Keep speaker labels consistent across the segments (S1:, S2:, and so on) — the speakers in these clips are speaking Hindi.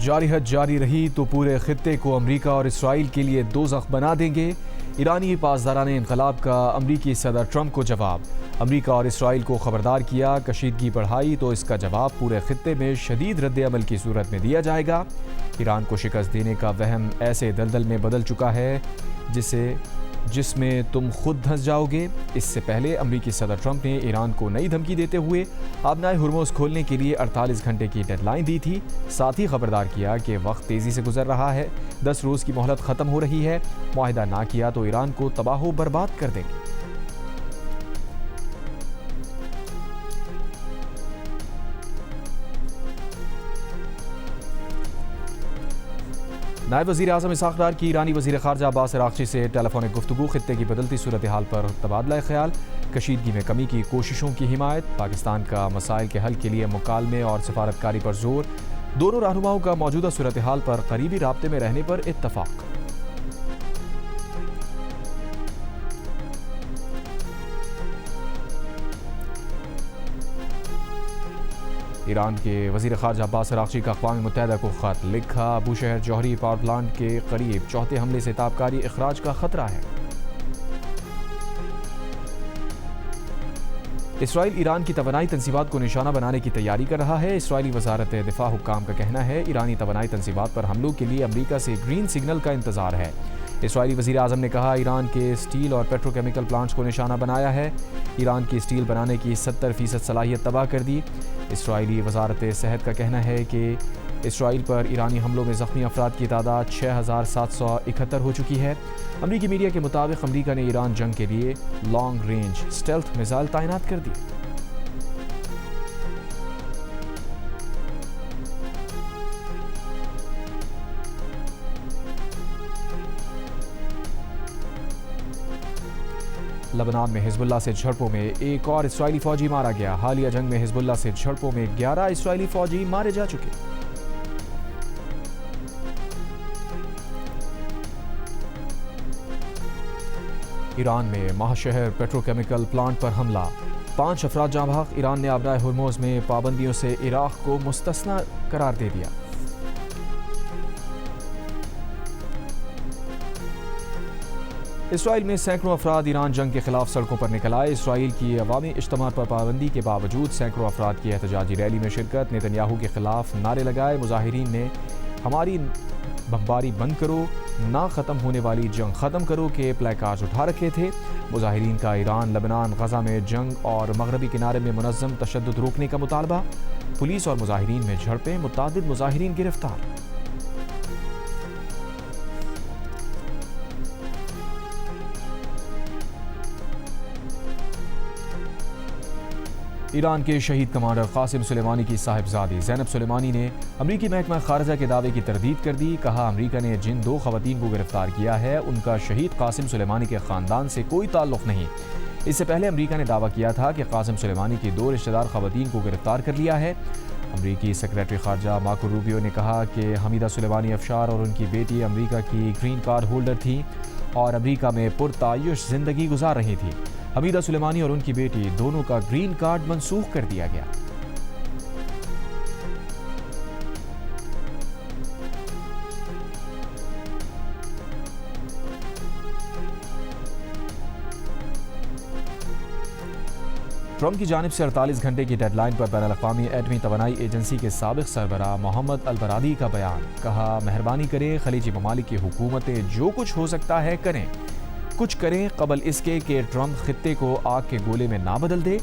S1: जारहत जारी रही तो पूरे खित्ते को अमरीका और इसराइल के लिए दोज़ख बना देंगे। ईरानी पासदारान इनकलाब का अमरीकी सदर ट्रंप को जवाब। अमरीका और इसराइल को खबरदार किया, कशीदगी बढ़ाई तो इसका जवाब पूरे खित्ते में शदीद रद्द-ए-अमल की सूरत में दिया जाएगा। ईरान को शिकस्त देने का वहम ऐसे दलदल में बदल चुका है जिसमें तुम खुद धंस जाओगे। इससे पहले अमरीकी सदर ट्रंप ने ईरान को नई धमकी देते हुए आबनाए हुर्मुज़ खोलने के लिए 48 घंटे की डेडलाइन दी थी। साथ ही खबरदार किया कि वक्त तेज़ी से गुजर रहा है, 10 रोज़ की मोहलत ख़त्म हो रही है, मुआहिदा ना किया तो ईरान को तबाह बर्बाद कर देंगे। नायब वज़ीर आज़म इसहाक़ डार की ईरानी वज़ीर ख़ारजा अब्बास अराग़ची से टेलीफोनिक गुफ्तगू, खित्ते की बदलती सूरत हाल पर तबादला ख्याल, कशीदगी में कमी की कोशिशों की हिमायत, पाकिस्तान का मसाइल के हल के लिए मुकालमे और सफारतकारी पर जोर, दोनों रहनुमाओं का मौजूदा सूरत हाल पर करीबी राब्ते में रहने पर इत्तफ़ाक़। ईरान के वज़ीर ख़ारजा अब्बास अराग़ची का अक़वाम मुत्तहिदा को ख़त लिखा, बूशहर जौहरी पावर प्लांट के करीब चौथे हमले से ताबकारी इख़राज का ख़तरा है। इसराइल ईरान की तवानाई तंसीबात को निशाना बनाने की तैयारी कर रहा है। इसराइली वज़ारत दिफ़ा हुक्काम का कहना है ईरानी तवानाई तंसीबात पर हमलों के लिए अमरीका से ग्रीन सिग्नल का इंतज़ार है। इसराइली वज़ीर आज़म ने कहा ईरान के स्टील और पेट्रोकेमिकल प्लांट्स को निशाना बनाया है। ईरान की स्टील बनाने की 70% सलाहियत तबाह कर दी। इसराइली वज़ारत सेहत का कहना है कि इसराइल पर ईरानी हमलों में ज़ख्मी अफराद की तादाद 6771 हो चुकी है। अमरीकी मीडिया के मुताबिक अमरीका ने ईरान जंग के लिए लॉन्ग रेंज स्टेल्थ मिसाइल तैनात कर दी। लबनान में हिजबुल्लाह से झड़पों में एक और इसराइली फौजी मारा गया। हालिया जंग में हिजबुल्लाह से झड़पों में 11 इसराइली फौजी मारे जा चुके। ईरान में महाशहर पेट्रोकेमिकल प्लांट पर हमला, 5 अफराद जाँ बहक। ईरान ने आबनाए हुर्मुज़ में पाबंदियों से इराक़ को मुस्तस्ना करार दे दिया। इसराइल में सैकड़ों अफराद ईरान जंग के खिलाफ सड़कों पर निकल आए। इसराइल की अवामी इज्तिमा पर पाबंदी के बावजूद सैकड़ों अफराद की एहतजाजी रैली में शिरकत। नेतन्याहू के खिलाफ नारे लगाए। मुजाहिरीन ने हमारी बमबारी बंद करो, ना ख़त्म होने वाली जंग ख़त्म करो के प्लेकार्ड्स उठा रखे थे। मुजाहिरीन का ईरान, लबनान, गज़ा में जंग और मगरबी किनारे में मुनज़्ज़म तशद्दुद रोकने का मुतालबा। पुलिस और मुजाहिरीन में झड़पें, मुतादिद मुजाहिरीन गिरफ्तार। ईरान के शहीद कमांडर कासिम सुलेमानी की साहिबजादी ज़ैनब सुलेमानी ने अमरीकी महकमा खारजा के दावे की तरदीद कर दी। कहा अमरीका ने जिन 2 ख़वातीन को गिरफ्तार किया है उनका शहीद कासिम सुलेमानी के ख़ानदान से कोई ताल्लुक़ नहीं। इससे पहले अमरीका ने दावा किया था कि कासिम सुलेमानी की 2 रिश्तेदार ख़वातीन को गिरफ्तार कर लिया है। अमरीकी सेक्रेटरी खारजा मार्को रूबियो ने कहा कि हमीदा सुलेमानी अफशार और उनकी बेटी अमरीका की ग्रीन कार्ड होल्डर थी और अमरीका में पुरतायुश ज़िंदगी गुजार रही थी। हमीदा सुलेमानी और उनकी बेटी दोनों का ग्रीन कार्ड मनसूख कर दिया गया। ट्रंप की जानिब से 48 घंटे की डेडलाइन पर बैनुल-अक़वामी एटमी तवानाई एजेंसी के साबिक़ सरबराह मोहम्मद अल-बरादी का बयान। कहा मेहरबानी करें, खलीजी ममालिक की हुकूमतें जो कुछ हो सकता है करें, कुछ करें कबल इसके कि ट्रंप खित्ते को आग के गोले में ना बदल दे।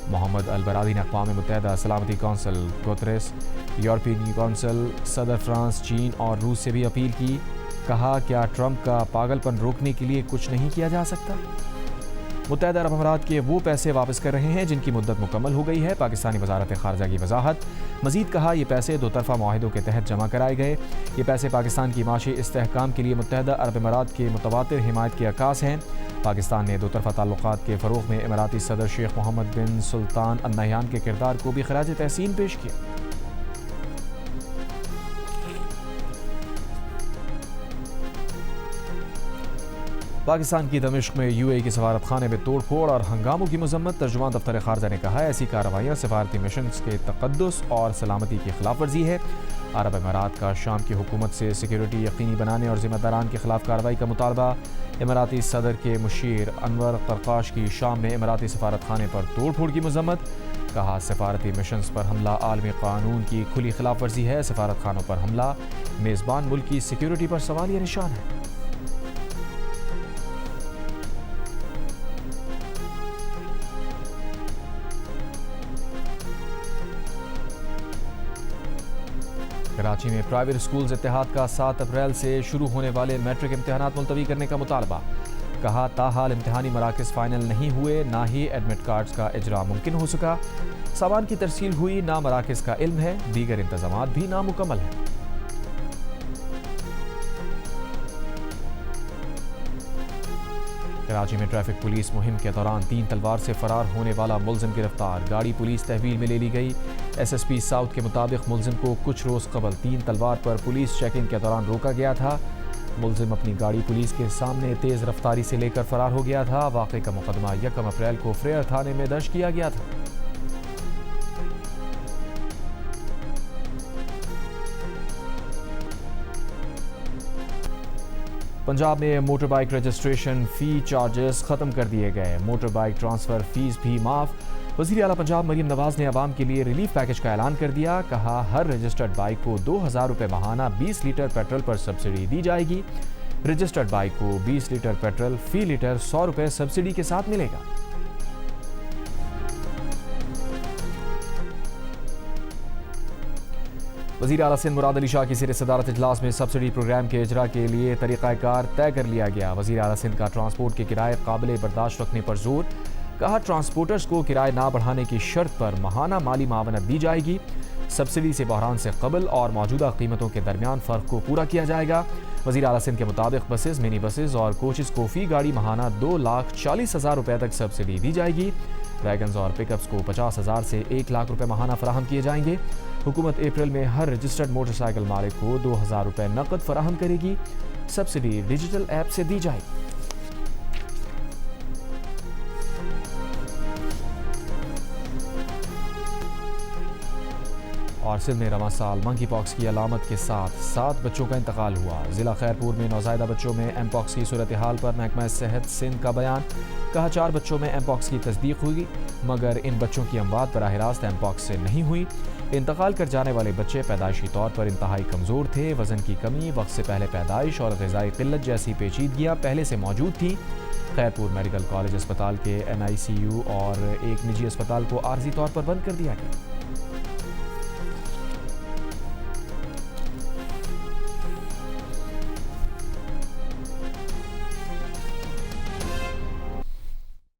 S1: मोहम्मद अल-बरादी ने अक़वाम मुत्तहिदा सलामती कौंसिल, गुतरेस, यूरोपीय कौंसिल, सदर फ्रांस, चीन और रूस से भी अपील की। कहा क्या ट्रंप का पागलपन रोकने के लिए कुछ नहीं किया जा सकता? मुत्तहिदा अरब अमारात के वो पैसे वापस कर रहे हैं जिनकी मुद्दत मुकम्मल हो गई है। पाकिस्तानी वज़ारत ख़ारजा की वजाहत। मज़ीद कहा ये पैसे 2 तरफ़ा मुआहिदों के तहत जमा कराए गए। ये पैसे पाकिस्तान की माशी इस्तेहकाम के लिए मुत्तहिदा अरब अमारात के मुतवातिर हिमायत के अक्कास हैं। पाकिस्तान ने 2 तरफ़ा ताल्लुक़ात के फ़रोग़ में इमाराती सदर शेख मोहम्मद बिन सुल्तान अल नहयान के किरदार को भी ख़राज तहसीन पेश किया। पाकिस्तान की दमिश्क में यूएई के सफारत खाने में तोड़फोड़ और हंगामों की मजम्मत। तर्जुमान दफ्तर खारजा ने कहा ऐसी कार्रवाइयाँ सफारती मिशन के तकद्दुस और सलामती की खिलाफ वर्जी है। अरब अमारात का शाम की हुकूमत से सिक्योरिटी यकीनी बनाने और जिम्मेदारान के खिलाफ कार्रवाई का मुतालबा। इमराती सदर के मुशीर अनवर तरकाश की शाम में इमराती सफारत खाने पर तोड़फोड़ की मजम्मत। कहा सफारती मिशन पर हमला आलमी कानून की खुली खिलाफ वर्जी है। सफारत खानों पर हमला मेज़बान मुल्क की सिक्योरिटी पर सवालिया निशान है। कराची में प्राइवेट स्कूल्स इत्तेहाद का 7 अप्रैल से शुरू होने वाले मैट्रिक इम्तिहानात मुलतवी करने का मुतालबा। कहा ताहाल इम्तिहानी मराकज़ फाइनल नहीं हुए, ना ही एडमिट कार्ड्स का इजरा मुमकिन हो सका। सामान की तरसील हुई, ना मराकज़ का इल्म है, दीगर इंतजामात भी नामुकम्मल हैं। कराची में ट्रैफिक पुलिस मुहिम के दौरान 3 तलवार से फरार होने वाला मुलजिम गिरफ्तार। गाड़ी पुलिस तहवील में ले ली गई। एसएसपी साउथ के मुताबिक मुलजिम को कुछ रोज़ कबल 3 तलवार पर पुलिस चेकिंग के दौरान रोका गया था। मुलजिम अपनी गाड़ी पुलिस के सामने तेज़ रफ्तारी से लेकर फरार हो गया था। वाक़े का मुकदमा 1 अप्रैल को फ्रेयर थाने में दर्ज किया गया था। पंजाब में मोटर बाइक रजिस्ट्रेशन फ़ी चार्जेस ख़त्म कर दिए गए। मोटर बाइक ट्रांसफ़र फ़ीस भी माफ़। वज़ीर आला पंजाब मरीम नवाज़ ने अवाम के लिए रिलीफ पैकेज का ऐलान कर दिया। कहा हर रजिस्टर्ड बाइक को 2000 रुपये माहाना 20 लीटर पेट्रोल पर सब्सिडी दी जाएगी। रजिस्टर्ड बाइक को 20 लीटर पेट्रोल फ़ी लीटर 100 रुपये सब्सिडी के साथ मिलेगा। वज़ीर आला सिंध मुराद अली शाह की ज़ेर सदारत इजलास में सब्सिडी प्रोग्राम के इजरा के लिए तरीक़ाकार तय कर लिया गया। वज़ीर आला सिंध का ट्रांसपोर्ट के किराए काबिल बर्दाश्त रखने पर जोर। कहा ट्रांसपोर्टर्स को किराए ना बढ़ाने की शर्त पर माहाना माली मावनत दी जाएगी। सब्सिडी से बहरान से कबल और मौजूदा कीमतों के दरमियान फ़र्क को पूरा किया जाएगा। वज़ीर आला सिंध के मुताबिक बसेस, मिनी बसेस और कोचेस को फ़ी गाड़ी माहाना 2,40,000 रुपये तक सब्सिडी दी जाएगी। वैगन्स और पिकअप्स को 50,000 से 1 लाख रुपये माहाना फराहम किए जाएंगे। हुकूमत अप्रैल में हर रजिस्टर्ड मोटरसाइकिल मालिक को 2,000 रुपये नकद फराहम करेगी। सब्सिडी डिजिटल ऐप से दी जाएगी। और सिंध में रवां साल मंकी पॉक्स की अलामत के साथ 7 बच्चों का इंतकाल हुआ। जिला खैरपुर में नौज़ायदा बच्चों में एम पॉक्स की सूरत हाल पर महकमा सेहत सिंध का बयान। कहा 4 बच्चों में एम पॉक्स की तस्दीक हुई, मगर इन बच्चों की अमवात बराह रास्त एम पॉक्स से नहीं हुई। इंतकाल कर जाने वाले बच्चे पैदाइशी तौर पर इंतहाई कमज़ोर थे। वज़न की कमी, वक्त से पहले पैदाइश और ग़िज़ाई क़िल्लत जैसी पेचीदगियाँ पहले से मौजूद थी। खैरपुर मेडिकल कॉलेज अस्पताल के NICU और एक निजी अस्पताल को आर्जी तौर पर बंद कर दिया गया।